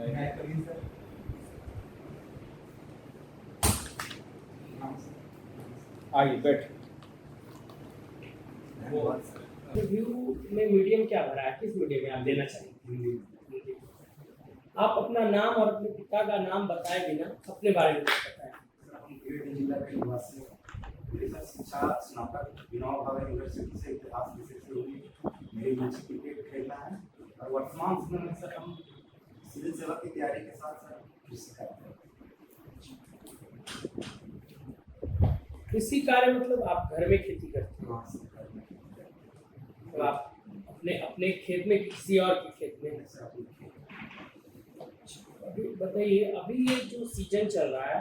आइए बैठ। रिव्यू में मीडियम क्या भरा है, किस मीडियम में आप देना चाहेंगे? आप अपना नाम और अपने पिता का नाम बताए बिना अपने बारे में बताएं। हम गिरिडीह जिला के निवासी हैं। मेरी सर शिक्षा स्नातक विनोबा भावे यूनिवर्सिटी से इतिहास विषय से हुई। मेरी रुचि क्रिकेट खेलना है और वर्तमान समय में सर हम सिविल सेवा की तैयारी के साथ सर कृषि करते हैं। कृषि कार्य मतलब आप घर में खेती करते हैं? हाँ सर, घर में खेती करते हैं। तो आप अपने अपने खेत में किसी और के खेत में? सर अपनी खेती। अभी बताइए, अभी ये जो सीजन चल रहा है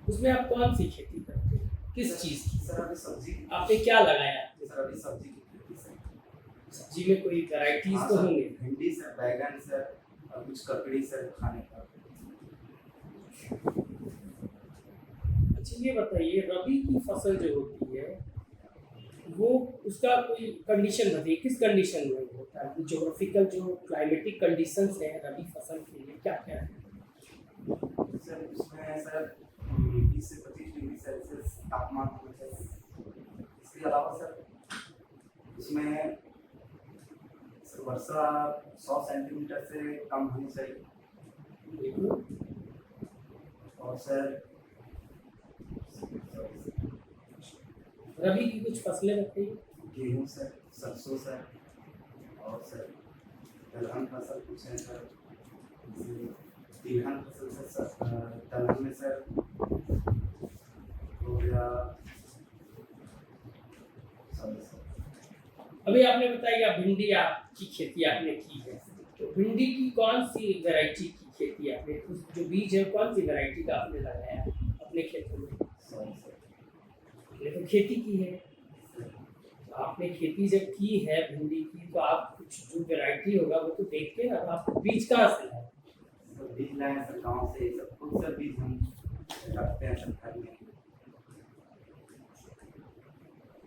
उसमें आप कौन सी खेती करते हैं, किस चीज़ की? सर अभी सब्जी आपने क्या लगाया है? सर अभी सब्जी की खेती सर। सब्जी में कोई वैरायटीज हाँ तो सर, होंगे? भिंडी सर, बैगन सर और कुछ ककड़ी सर खाने का। अच्छा ये बताइए, रबी की फसल जो होती है वो उसका कोई कंडीशन बताइए, किस कंडीशन में होता है? ज्योग्राफिकल जो क्लाइमेटिक कंडीशंस हैं रबी फसल के लिए क्या क्या है? सर उसमें सर 20 से 25 डिग्री सेल्सियस तापमान होना चाहिए। इसके अलावा सर इसमें सर वर्षा 100 सेंटीमीटर से कम होनी चाहिए। और सर रबी की कुछ फसलें बताइए। गेहूँ सर, सरसों सर और सर दलहन फसल कुछ है सर। जैसे तिलहन फसल सर दलहन में सर हो गया सर। अभी आपने बताया भिंडी आपकी खेती आपने की है, तो भिंडी की कौन सी वैरायटी की खेती आपने, उस जो बीज है कौन सी वैरायटी का आपने लगाया है अपने खेतों में? आपने तो खेती की है, तो आपने खेती जब की है भिंडी की तो आप कुछ जो वैरायटी होगा वो तो देखते हैं ना, आप बीज कहाँ से लाए? बीज लाए सर गाँव से, सब खुद सर बीज हम रखते हैं सर घर में।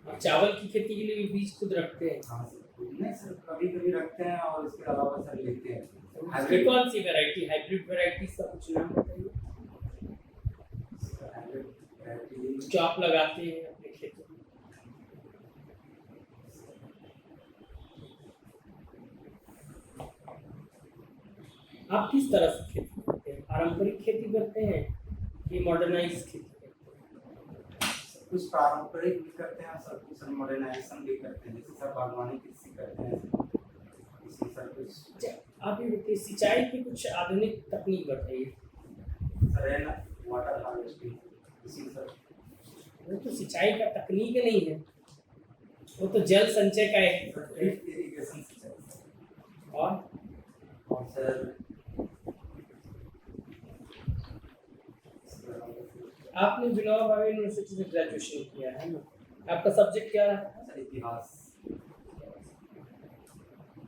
आप चावल की खेती के लिए भी बीज खुद रखते हैं? हाँ सर, नहीं सर कभी कभी रखते हैं और इसके अलावा सर लेते हैं। उसकी कौन सी वैरायटी, हाइब्रिड वैरायटीज का कुछ नाम बताइए जो आप लगाते हैं अपने खेतों में? आप किस तरह से खेती करते हैं? पारंपरिक खेती करते हैं कि मॉडर्नाइज खेती करते हैं? कुछ पारंपरिक भी करते हैं सर, कुछ सर मॉडर्नाइजेशन भी करते हैं। जैसे सर बागवानी कृषि करते हैं इसमें सर कुछ। आप ये बताइए, सिंचाई की कुछ आधुनिक तकनीक बताइए। सर रेन वाटर हार्वेस्टिंग इसी सर। वो तो सिंचाई का तकनीक नहीं है, वो तो जल संचय का एक इरिगेशन सिंचाई। और सर आपने विनोबा भावे यूनिवर्सिटी से ग्रेजुएशन किया है ना, आपका सब्जेक्ट क्या रहा था? सर इतिहास।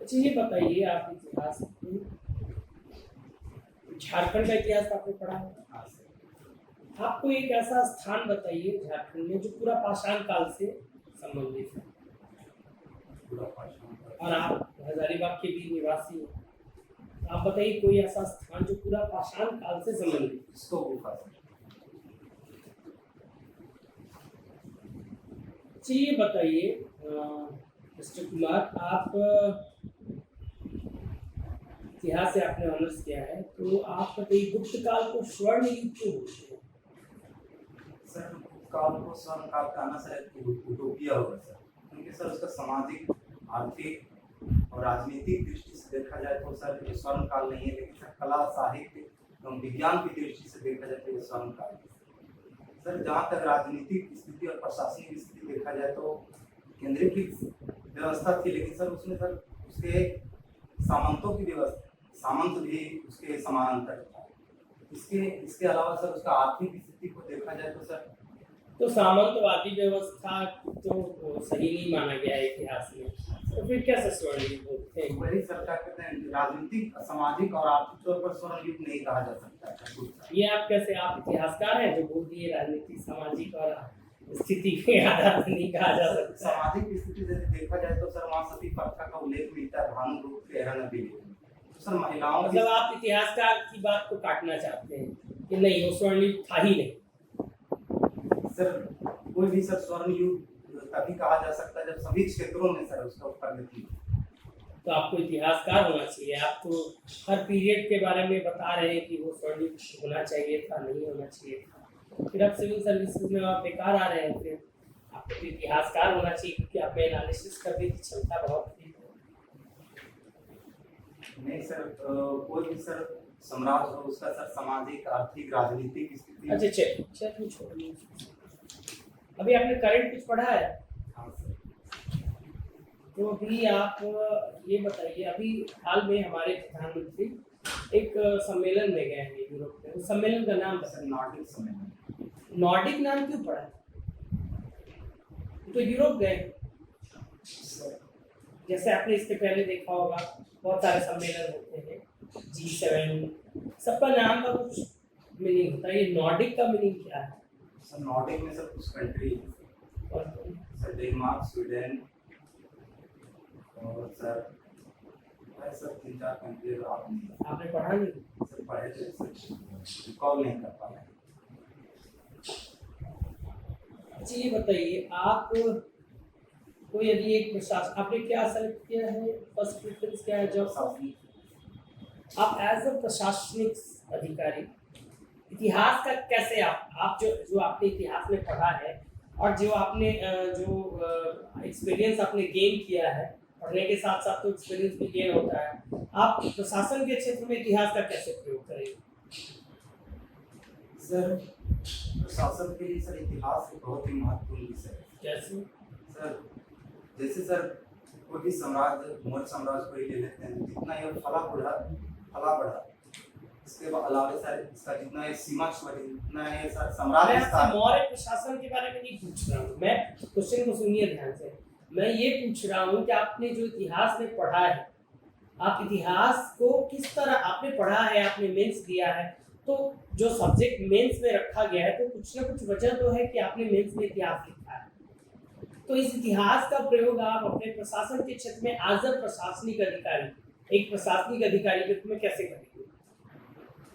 अच्छा ये बताइए, आप इतिहास झारखंड का इतिहास आपने पढ़ा है? हाँ सर। आपको एक ऐसा स्थान बताइए झारखंड में जो पूरा पाषाण काल से संबंधित है, पूरा पाषाण और आप हजारीबाग के भी निवासी हैं, आप बताइए कोई ऐसा स्थान जो पूरा पाषाण काल से संबंधित है। इसको गुफा सर। ये बताइए मिस्टर कुमार, आप इतिहास से आपने ऑनर्स किया है, तो आप बताइए गुप्त काल को स्वर्ण युग क्यों बोलते हैं? सर काल को स्वर्ण काल कहना सर एक यूटोपिया होगा सर, क्योंकि सर उसका सामाजिक, आर्थिक और राजनीतिक दृष्टि से देखा जाए तो सर ये स्वर्ण काल नहीं है। लेकिन सर कला, साहित्य एवं विज्ञान की दृष्टि से देखा जाए तो ये स्वर्ण काल है सर। जहाँ तक राजनीतिक स्थिति और प्रशासनिक स्थिति देखा जाए तो केंद्रीकृत व्यवस्था थी, लेकिन सर उसमें सर उसके सामंतों की व्यवस्था, सामंत भी उसके समानांतर था। इसके अलावा सर उसका आर्थिक स्थिति को देखा जाए तो सर तो सामंतवादी व्यवस्था तो सही नहीं माना गया है इतिहास में, तो फिर कैसे स्वर्ण युग बोलते हैं? वही सरकार कहते हैं राजनीतिक, सामाजिक और आर्थिक तौर पर स्वर्ण युग नहीं कहा जा सकता है। ये आप कैसे, आप इतिहासकार हैं जो बोल दिए राजनीतिक, सामाजिक और स्थिति के आधार पर नहीं कहा जा सकता? सामाजिक स्थिति यदि देखा जाए तो सर वहाँ सती प्रथा का उल्लेख मिलता है भानु रूप के नदी में। तो सर महिलाओं मतलब आप इतिहासकार की बात को काटना चाहते हैं कि नहीं वो स्वर्णयुग था ही नहीं। सर कोई भी सर स्वर्ण युग तभी कहा जा सकता है जब सभी क्षेत्रों में सर उसका प्रगति हो। तो आपको इतिहासकार होना चाहिए। आप तो हर पीरियड के बारे में बता रहे हैं कि वो स्वर्णयुग होना चाहिए था, नहीं होना चाहिए था, फिर आप सिविल सर्विसेज में आप बेकार आ रहे हैं। फिर आपको तो इतिहासकार होना चाहिए क्योंकि आप में एनालिसिस करने की क्षमता बहुत थी। नहीं सर कोई भी सर साम्राज्य हो उसका सर सामाजिक आर्थिक राजनीतिक स्थिति। अच्छा चलिए छोड़िए। अभी आपने करंट कुछ पढ़ा है? हाँ सर। तो अभी आप ये बताइए, अभी हाल में हमारे प्रधानमंत्री एक सम्मेलन में गए हैं यूरोप में। उस सम्मेलन का नाम सर नॉर्डिक सम्मेलन। नॉर्डिक नाम क्यों पड़ा? तो यूरोप गए। जैसे आपने इसके पहले देखा होगा बहुत सारे सम्मेलन होते हैं, G7, सबका नाम का कुछ मीनिंग होता है। ये नॉर्डिक का मीनिंग क्या है? सर नॉर्डिक में सर कुछ कंट्री है और सर डेनमार्क, स्वीडन और सर सर 3-4 कंट्री आपने पढ़ा नहीं? सर पढ़े थे सर रिकॉल नहीं कर पा रहे। अच्छा ये बताइए, आप को यदि एक प्रशासन, आपने क्या सेलेक्ट किया है, फर्स्ट प्रेफरेंस क्या है जॉब? आप एज अ प्रशासनिक अधिकारी इतिहास का कैसे आप जो आपने इतिहास में पढ़ा है और जो आपने जो एक्सपीरियंस आपने गेन किया है, पढ़ने के साथ साथ तो एक्सपीरियंस भी गेन होता है, आप प्रशासन के क्षेत्र में इतिहास का कैसे प्रयोग करेंगे? सर प्रशासन के लिए सर इतिहास एक बहुत ही महत्वपूर्ण विषय है। कैसे? सर जैसे सर कोई भी साम्राज्य, मौर्य साम्राज्य को ही ले लेते हैं, जितना ये फला बढ़ा इसके अलावा सर इसका जितना ये सीमा छोड़ी, जितना ये सर साम्राज्य मैं मौर्य प्रशासन के बारे में नहीं पूछ रहा हूँ, मैं क्वेश्चन को सुनिए ध्यान से। मैं ये पूछ रहा हूँ कि आपने जो इतिहास में पढ़ा है, आप इतिहास को किस तरह आपने पढ़ा है, आपने मेंस दिया है, तो जो सब्जेक्ट मेंस में रखा गया है तो कुछ ना कुछ वजह तो है कि आपने मेंस में इतिहास लिखा है। तो इस इतिहास का प्रयोग आप अपने प्रशासन के क्षेत्र में एज अ प्रशासनिक अधिकारी, एक प्रशासनिक अधिकारी के रूप में कैसे करेंगे?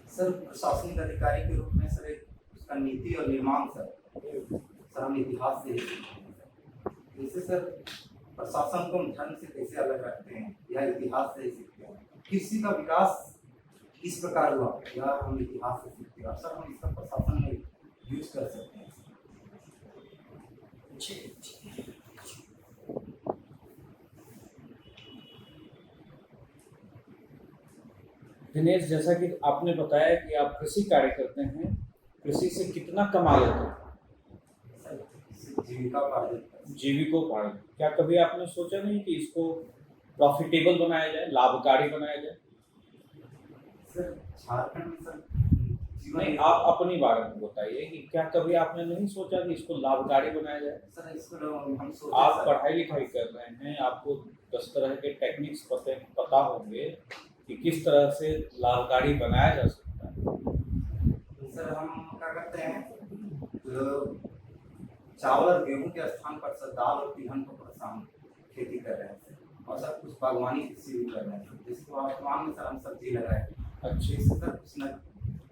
सर प्रशासनिक अधिकारी के रूप में सर एक उसका नीति और निर्माण सर हम इतिहास से ही सीखते हैं सर। जैसे सर प्रशासन को हम धर्म से कैसे अलग रखते हैं या इतिहास से ही सीखते हैं। किसी का विकास किस प्रकार हुआ या हम इतिहास से सीखते हैं, सर हम इसका प्रशासन में यूज कर सकते हैं। दिनेश, जैसा कि आपने बताया कि आप कृषि कार्य करते हैं, कृषि से कितना कमा लेते हैं? जीविकोपार्जन। क्या कभी आपने सोचा नहीं कि इसको प्रॉफिटेबल बनाया जाए, लाभकारी बनाया जाए? सर झारखंड में सर नहीं, आप अपनी बारे में बताइए कि क्या कभी आपने नहीं सोचा कि इसको लाभकारी बनाया जाए? सर इसको हम आप पढ़ाई लिखाई कर रहे हैं, आपको 10 तरह के टेक्निक्स पता होंगे कि किस तरह से लाभकारी बनाया जा सकता है। सर हम क्या करते हैं, तो चावल और गेहूं के स्थान पर सर दाल और तिलहन को प्रोत्साहन खेती कर रहे हैं और सर कुछ बागवानी कृषि भी कर रहे हैं, जिसको वर्तमान में सर हम सब्जी लगाए। अच्छे से सर कुछ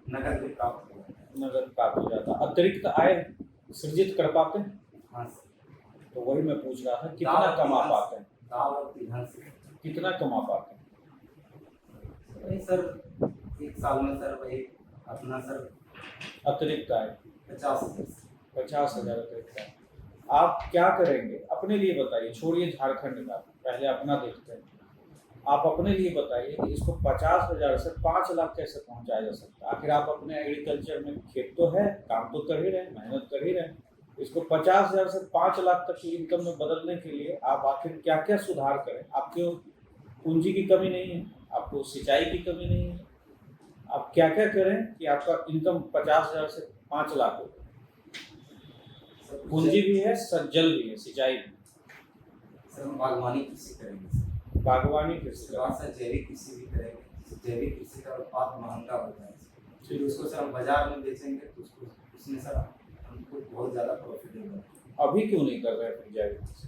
नगद भी प्राप्त हो जाता है। नगद प्राप्त हो जाता है, अतिरिक्त आय सृजित कर पाते हैं। हाँ सर। तो वही मैं पूछ रहा था, कितना कमा पाते हैं? दाल और तिलहन से कितना कमा पाते हैं? वही सर एक साल में सर वही अपना सर अतिरिक्त आय 50,000 अतिरिक्त आय। आप क्या करेंगे अपने लिए बताइए, छोड़िए झारखंड का, पहले अपना देखते हैं। आप अपने लिए बताइए कि इसको 50,000 से 5 लाख कैसे पहुंचाया जा सकता है? आखिर आप अपने एग्रीकल्चर में खेत तो है, काम तो कर ही रहे, मेहनत कर ही रहे, इसको 50,000 से 5 लाख तक की इनकम में बदलने के लिए आप आखिर क्या क्या सुधार करें? आपको पूंजी की कमी नहीं है, आपको सिंचाई की कमी नहीं है, आप क्या क्या करें कि आपका इनकम 50,000 से 5 लाख हो? पूंजी भी है, जल भी है, सिंचाई भी। सर हम बागवानी कृषि करेंगे सर। बागवानी कृषि सर जैविक कृषि भी करेंगे। जैविक कृषि का उत्पाद महंगा होता है, फिर उसको सर हम बाजार में बेचेंगे तो उसको उसमें सर हमको बहुत ज़्यादा प्रॉफिट होगा। अभी क्यों नहीं कर रहे हैं जैविक कृषि?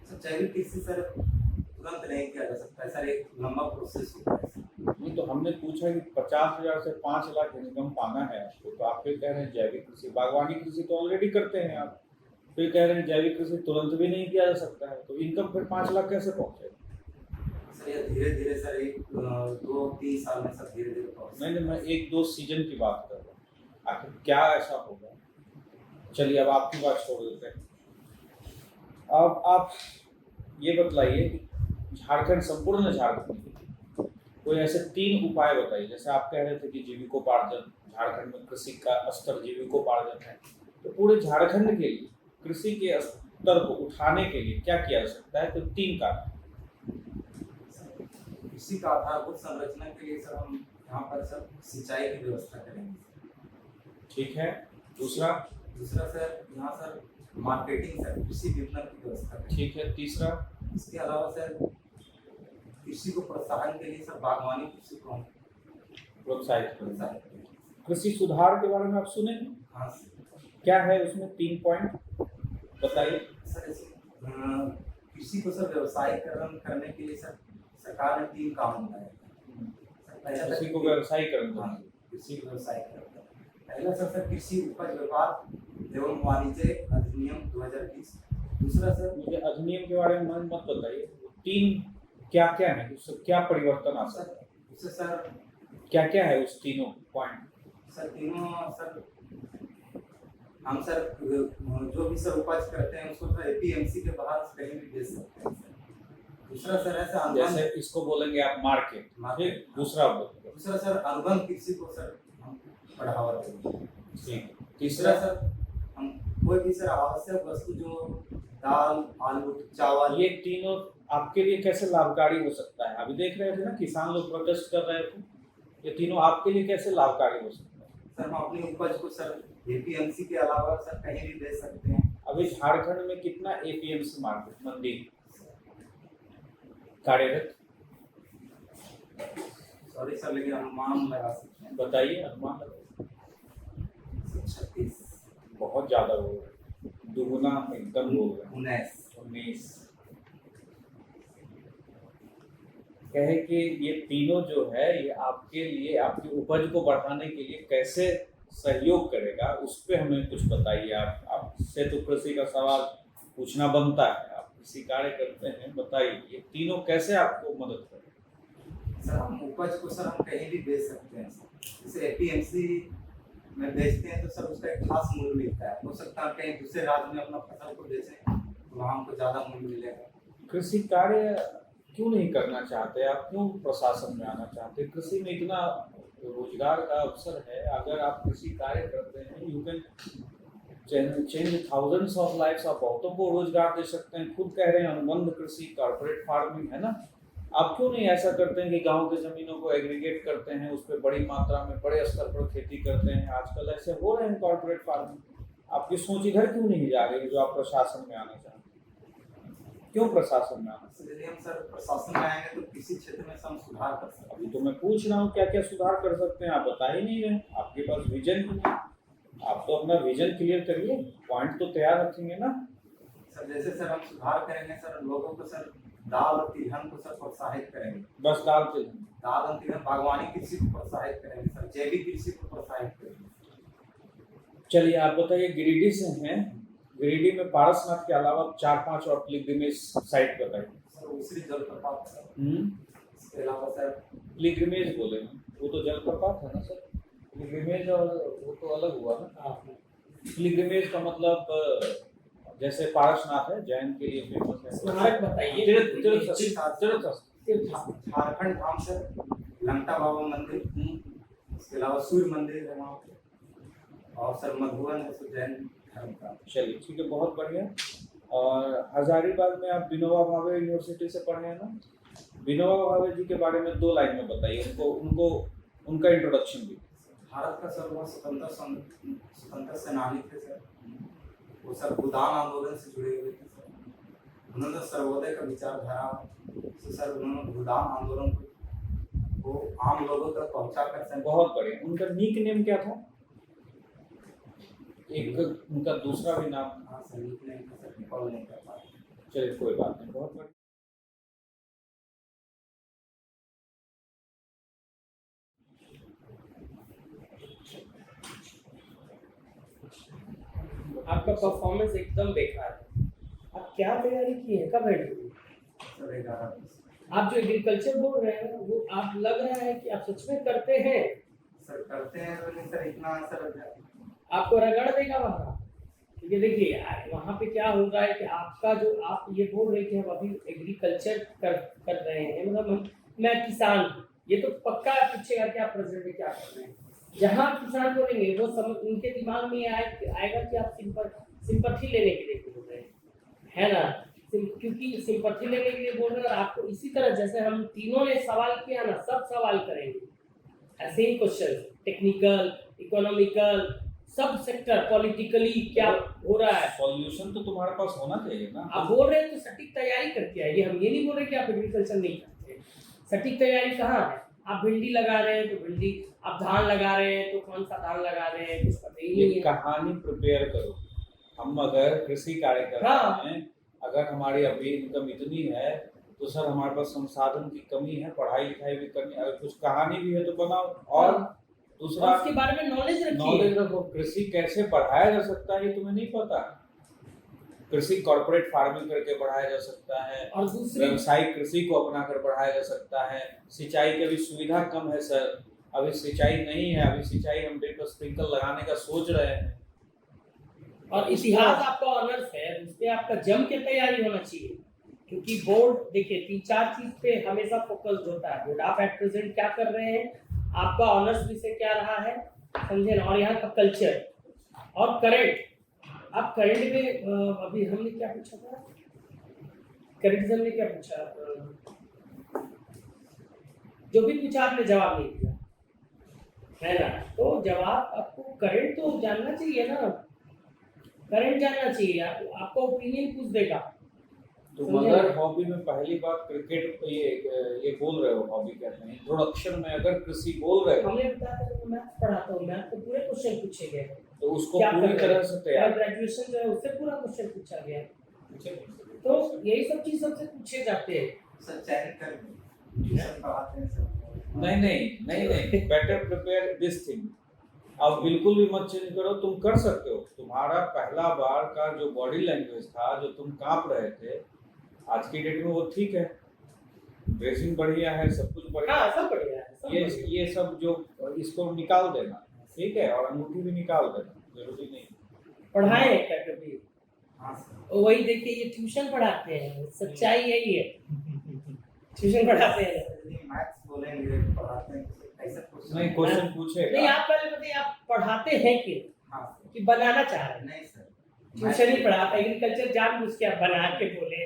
सर जैविक कृषि सर तुरंत नहीं किया जा सकता है सर, एक लंबा प्रोसेस होता है। नहीं, तो हमने पूछा कि 50,000 से 5 लाख इनकम पाना है आपको, तो आप फिर कह रहे हैं जैविक कृषि। बागवानी कृषि तो ऑलरेडी करते हैं आप, फिर कह रहे हैं जैविक कृषि तुरंत भी नहीं किया जा सकता है, तो इनकम फिर 5 लाख कैसे पहुंचे? सर ये धीरे धीरे सर 2-3 साल में सर धीरे धीरे पहुंच मैंने मैं 1-2 सीजन की बात कर रहा हूँ, आखिर क्या ऐसा होगा? चलिए अब आपकी बात छोड़ देते हैं। अब आप ये बतलाइए कि झारखंड, संपूर्ण झारखंड, कोई ऐसे 3 उपाय बताइए। जैसे आप कह रहे थे कि जीविकोपार्जन, झारखंड में कृषि का स्तर जीविकोपार्जन है, तो पूरे झारखंड के लिए कृषि के स्तर को उठाने के लिए क्या किया जा सकता है? तो 3 कारण। कृषि का आधारभूत संरचना के लिए सर हम यहाँ पर सर सिंचाई की व्यवस्था करेंगे। ठीक है। दूसरा दूसरा सर यहाँ सर मार्केटिंग सर कृषि विपणन की व्यवस्था करेंगे। ठीक है। तीसरा इसके अलावा सर कृषि को प्रोत्साहन के लिए सर बागवानी कृषि को हम प्रोत्साहित करें। प्रोत्साहित करेंगे। कृषि सुधार के बारे में आप सुने? हाँ सर। क्या है उसमें 3 पॉइंट बताइए। सर कृषि को सर व्यवसायीकरण करने के लिए सर सरकार ने 3 कानून बनाए। सर पहला कृषि को व्यवसायीकरण हाँ, करना। कृषि व्यवसायीकरण। पहला सर कृषि उपज व्यापार एवं वाणिज्य अधिनियम 2020। दूसरा सर मुझे अधिनियम के बारे में मत बताइए। 3 क्या क्या है, उससे क्या परिवर्तन आ सकता है? उससे सर क्या क्या है उस तीनों पॉइंट? सर तीनों सर हम सर जो भी सर उपज करते हैं उसको सर एपीएमसी के बाहर कहीं भी बेच सकते हैं सर। दूसरा सर है सर जैसे इसको बोलेंगे आप मार्केट। ठीक। दूसरा बोलेंगे। दूसरा सर अनुबंध कृषि को सर हम बढ़ावा देंगे। ठीक। तीसरा तीसरा सर हम कोई भी सर आवश्यक वस्तु जो दाल, आलू, चावल, ये तीनों आपके लिए कैसे लाभकारी हो सकता है? अभी देख रहे थे ना किसान लोग प्रोटेस्ट कर रहे थे, ये तीनों आपके लिए कैसे लाभकारी हो सकता है? सर हम अपनी उपज को सर एपीएमसी के अलावा सर कहीं भी बेच सकते हैं। अभी झारखंड में कितना एपीएमसी मार्केट, मंडी कार्यरत? सॉरी सर लेकिन अनुमान लगा सकते हैं। बताइए, अनुमान लगाइए। 36, बहुत ज्यादा हो रहा है, दुगुना एकदम हो रहा है। 19। कहे कि ये तीनों जो है ये आपके लिए, आपकी उपज को बढ़ाने के लिए कैसे सहयोग करेगा, उस पर हमें कुछ बताइए। आपसे तो कृषि का सवाल पूछना बनता है, आप कृषि कार्य करते हैं, बताइए ये तीनों कैसे आपको मदद करें? सर हम उपज को सर हम कहीं भी बेच सकते हैं। जैसे एपीएमसी में बेचते हैं तो सर उसका एक खास मूल्य मिलता है। हो सकता है कहीं दूसरे राज्य में अपना फसल को बेचें तो वहाँ हमको ज़्यादा मूल्य मिलेगा। कृषि कार्य क्यों नहीं करना चाहते आप? क्यों प्रशासन में आना चाहते? कृषि में इतना रोजगार का अवसर है, अगर आप कृषि कार्य करते हैं, you can change thousands of lifes. आप बहुतों को रोजगार दे सकते हैं। खुद कह रहे हैं अनुबंध कृषि, कॉर्पोरेट फार्मिंग है ना। आप क्यों नहीं ऐसा करते हैं कि गांव की जमीनों को एग्रीगेट करते हैं, उस पर बड़ी मात्रा में बड़े स्तर पर खेती करते हैं? आजकल ऐसे हो रहे हैं कॉर्पोरेट फार्मिंग। आपकी सोच इधर क्यों नहीं जा रही जो आप प्रशासन में आना चाहते हैं? क्यों प्रशासन में आना? यदि हम सर प्रशासन में आएंगे तो किसी क्षेत्र में हम सुधार कर सकते हैं। अभी तो मैं पूछ रहा हूँ क्या क्या सुधार कर सकते हैं, आप बता ही नहीं रहे। आपके पास विजन ही नहीं। आप तो अपना विजन क्लियर करिए, पॉइंट तो तैयार रखेंगे ना। सर जैसे सर हम सुधार करेंगे सर लोगों को सर दाल और तिलहन को सर प्रोत्साहित करेंगे। बस दाल के दाल और तिलहन, बागवानी कृषि को प्रोत्साहित करेंगे सर, जैविक कृषि को प्रोत्साहित करेंगे। चलिए आप बताइए, गिरिडीह से हैं, गिरिडीह में पारसनाथ के अलावा 4-5 और पिलग्रिमेज साइट बताइए। सर उसरी जलप्रपात सर, इसके अलावा सर पिलग्रिमेज बोले, वो तो जलप्रपात है ना सर। पिलग्रिमेज और वो तो अलग हुआ ना। पिलग्रिमेज का मतलब जैसे पारसनाथ है जैन के लिए फेमस है, स्मारक बताइए। झारखंड धाम सर, लंगटा बाबा मंदिर, इसके अलावा सूर्य मंदिर है वहाँ पे, और सर मधुबन है सर जैन धर्म का। चलिए ठीक है, बहुत बढ़िया। और हजारीबाग में आप विनोबा भावे यूनिवर्सिटी से पढ़े हैं ना। विनोबा भावे जी के बारे में 2 लाइन में बताइए, उनको उनका इंट्रोडक्शन भी। भारत का सर वो स्वतंत्र सेनानी थे सर। वो सर भूदान आंदोलन से जुड़े हुए थे सर। उन्होंने सर्वोदय का विचारधारा से सर उन्होंने भूदान आंदोलन को आम लोगों तक पहुंचा कर सर। बहुत बढ़िया। उनका निक नेम क्या था? एक उनका दूसरा भी नाम। हाँ सर, निक नेम का सर रिकॉल नहीं कर पाए। चलिए कोई बात नहीं, बहुत बढ़िया। आपका परफॉर्मेंस एकदम बेकार है। आप क्या तैयारी की है, कब एंट्री हुई? सर 11। आप जो एग्रीकल्चर बोल रहे हैं वो आप लग रहा है कि आप सच में करते हैं। सर करते हैं तो नहीं सर, इतना सर आपको रगड़ देगा वहाँ, क्योंकि देखिए वहाँ पे क्या होगा है कि आपका जो आप ये बोल रहे कि हम अभी एग्रीकल्चर कर रहे हैं, मतलब मैं किसान हूँ, ये तो पक्का पूछेगा कि आप प्रेजेंट क्या कर रहे हैं। जहाँ किसान बोलेंगे वो समझ उनके दिमाग में आएगा कि आप सिंपैथी लेने के लिए बोल रहे हैं, है ना। क्योंकि सिंपैथी लेने के लिए बोल रहे हैं, और आपको इसी तरह जैसे हम तीनों ने सवाल किया ना, सब सवाल करेंगे ऐसे ही क्वेश्चन, टेक्निकल, इकोनॉमिकल, सब सेक्टर, पॉलिटिकली क्या हो रहा है। सॉल्यूशन तो तुम्हारे पास होना चाहिए ना। आप बोल रहे हैं तो सटीक तैयारी करके आइए, हम ये नहीं बोल रहे कि आप एग्रीकल्चर नहीं करते। सटीक तैयारी कहाँ है? आप भिंडी लगा रहे हैं तो भिंडी, आप धान लगा रहे हैं तो कौन सा धान लगा रहे हैं कुछ पता ही ये नहीं है। कहानी प्रिपेयर करो। हम अगर कृषि कार्य कर रहे हैं, अगर हमारी अभी इनकम इतनी है तो सर हमारे पास संसाधन की कमी है, पढ़ाई लिखाई भी करनी, अगर कुछ कहानी भी है तो बनाओ। और दूसरा और उसके बारे में नॉलेज नॉलेज रखो। कृषि कैसे बढ़ाया जा सकता है ये तुम्हें नहीं पता। कृषि कॉर्पोरेट फार्मिंग करके बढ़ाया जा सकता है, और दूसरी व्यवसायिक कृषि को अपना कर बढ़ाया जा सकता है। सिंचाई की अभी सुविधा कम है सर, अभी सिंचाई नहीं है, अभी सिंचाई हम ड्रिप स्प्रिंकल लगाने का सोच रहे हैं। और इतिहास आपका ऑनर्स है, उस पर आपका जम के तैयारी होना चाहिए, क्योंकि बोर्ड देखिए 3-4 चीज पे हमेशा फोकस्ड होता है। बोर्ड आप एट प्रेजेंट क्या कर रहे हैं, आपका ऑनर्स विषय क्या रहा है, समझे ना, और यहाँ का कल्चर और करंट। आप करंट में अभी हमने क्या पूछा था, करंट हमने क्या पूछा, जो भी पूछा आपने जवाब नहीं दिया, है ना। तो जवाब आपको करंट तो जानना चाहिए ना, करंट जानना चाहिए। आपको ओपिनियन पूछ देगा। तो मगर हॉबी में पहली बात क्रिकेट, ये बोल रहे हो हॉबी कहते हैं, इंट्रोडक्शन में अगर कृषि बोल रहे हो, हमने बताया था मैथ पढ़ाता हूँ, मैथ तो पूरे क्वेश्चन पूछे गए, तो उसको पूरी तरह से तैयार। ग्रेजुएशन जो है उससे पूरा क्वेश्चन पूछा गया, तो यही सब चीज सबसे पूछे जाते हैं। सर चैलेंज कर ट्यूशन पढ़ाते हैं सर। नहीं, बेटर प्रिपेयर दिस थिंग। अब बिल्कुल भी मत चेंज करो, तुम कर सकते हो। तुम्हारा पहला बार का जो बॉडी लैंग्वेज था, जो तुम कांप रहे थे, आज की डेट में वो ठीक है, ड्रेसिंग बढ़िया है, सब कुछ बढ़िया हाँ, सब बढ़िया है, सब बढ़िया। ये सब जो इसको निकाल देना, ठीक है, और अंगूठी भी निकाल देना, जरूरी नहीं। पढ़ाए हैं क्या कभी? हाँ सर। और वही देखिए ये ट्यूशन पढ़ाते हैं, सच्चाई यही है, ट्यूशन पढ़ाते हैं। मैथ्स बोलेंगे पढ़ाते हैं, ऐसा क्वेश्चन नहीं, क्वेश्चन पूछे नहीं, आप पहले बताइए आप पढ़ाते हैं कि हाँ कि बनाना चाह रहे हैं? नहीं सर, ट्यूशन ही पढ़ाता, एग्रीकल्चर जानबूझ के आप बना के बोले,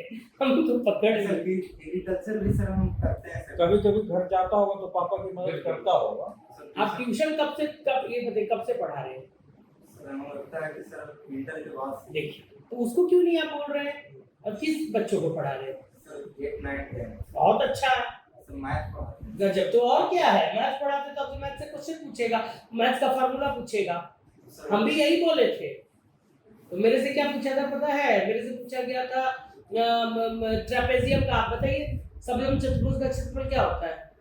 हम तो पकड़ सर लिए। एग्रीकल्चर भी सर हम करते हैं सर। कभी कभी घर जाता होगा तो पापा की मदद करता होगा। आप ट्यूशन कब ये बताइए कब से पढ़ा रहे हैं? सर हमें लगता है कि सर इंटर के बाद से। देखिए तो उसको क्यों नहीं आप बोल रहे हैं, और किस बच्चों को पढ़ा रहे हैं? सर 8, 9, 10 बहुत अच्छा है, सर मैथ पढ़ाते हैं। गजब। तो और क्या है, मैथ्स पढ़ाते तो आपसे मैथ्स से क्वेश्चन पूछेगा, मैथ्स का फार्मूला पूछेगा। सर हम भी यही बोले थे। तो मेरे से क्या पूछा था पता है? मेरे से पूछा गया था ट्रेपेजियम का, आप बताइए समलंब चतुर्भुज का क्षेत्रफल क्या होता है?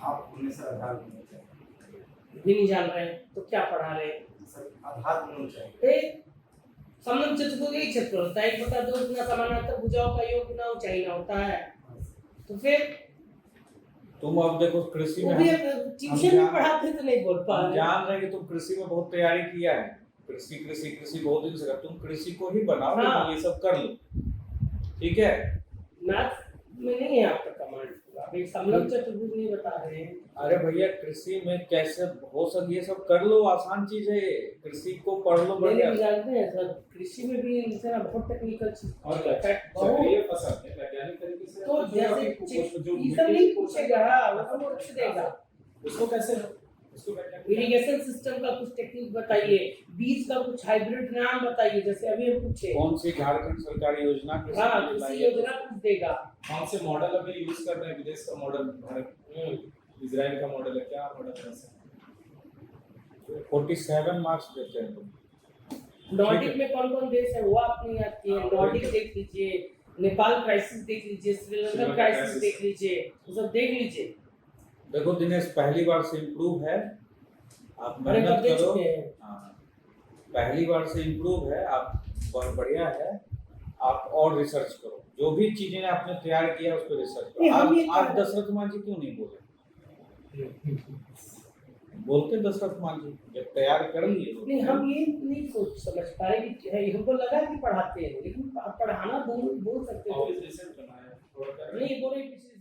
आप उन्हें सर आधार गुण चाहिए। भी नहीं जान रहे हैं तो क्या पढ़ा रहे हैं? सर आधार गुण चाहिए। फिर समलंब चतुर्भुज एक क्षेत्र होता है, 1/2 गुना समानांतर भुजाओं का योग गुना ऊंचाई ना होता है। तो फिर तुम अब देखो कृषि वो में भी ट्यूशन में पढ़ाते तो नहीं बोल पा हम रहे। जान रहे हैं कि तुम कृषि में बहुत तैयारी किया है, कृषि बहुत दिन से कर, तुम कृषि को ही बनाओ। हाँ। ये सब कर लो, ठीक है। मैथ में नहीं है आपका कमांड, आप एक समलंब चतुर्भुज नहीं बता रहे हैं। अरे भैया कृषि में कैसे हो सके, ये सब कर लो, आसान चीज है। कृषि को पढ़ लो बढ़िया। नहीं जानते हैं सर, कृषि में भी इतना बहुत टेक्निकल चीज और बहुत। सक्रिय फसल है वैज्ञानिक तरीके से। तो जैसे ये सब नहीं पूछेगा, वो सब पूछ देगा। उसको कैसे, उसको वैज्ञानिक इरिगेशन सिस्टम का कुछ टेक्निक बताइए, बीज का कुछ हाइब्रिड नाम बताइए, जैसे अभी हम पूछे। कौन सी झारखंड सरकारी योजना हाँ, कृषि योजना पूछ देगा। कौन से मॉडल अभी यूज कर रहे हैं, विदेश का मॉडल, इजराइल का मॉडल है, क्या मॉडल है ऐसा? 47 मार्क्स देते हैं तुम। नॉर्डिक में कौन कौन देश है वो आप नहीं आती है, नॉर्डिक देख लीजिए, नेपाल क्राइसिस देख लीजिए, श्रीलंका क्राइसिस देख लीजिए, वो सब देख लीजिए। देखो दिनेश, पहली बार से इम्प्रूव है, आप अरे मेहनत कब दे करो। चुके हैं? हाँ, पहली बार से इम्प्रूव है, आप बहुत बढ़िया है। आप और रिसर्च करो, जो भी चीजें आपने तैयार किया उस पर रिसर्च नहीं, करो। हम ये आज दशरथ मान जी क्यों नहीं बोले? बोलते दशरथ मान जी जब तैयार कर लिए हो। नहीं, हम ये नहीं सोच समझ पा रहे कि हमको लगा कि पढ़ाते हैं, लेकिन पढ़ाना बोल सकते ऑफिस हैं। रिसेंट बनाया थोड़ा नहीं बोले पिछले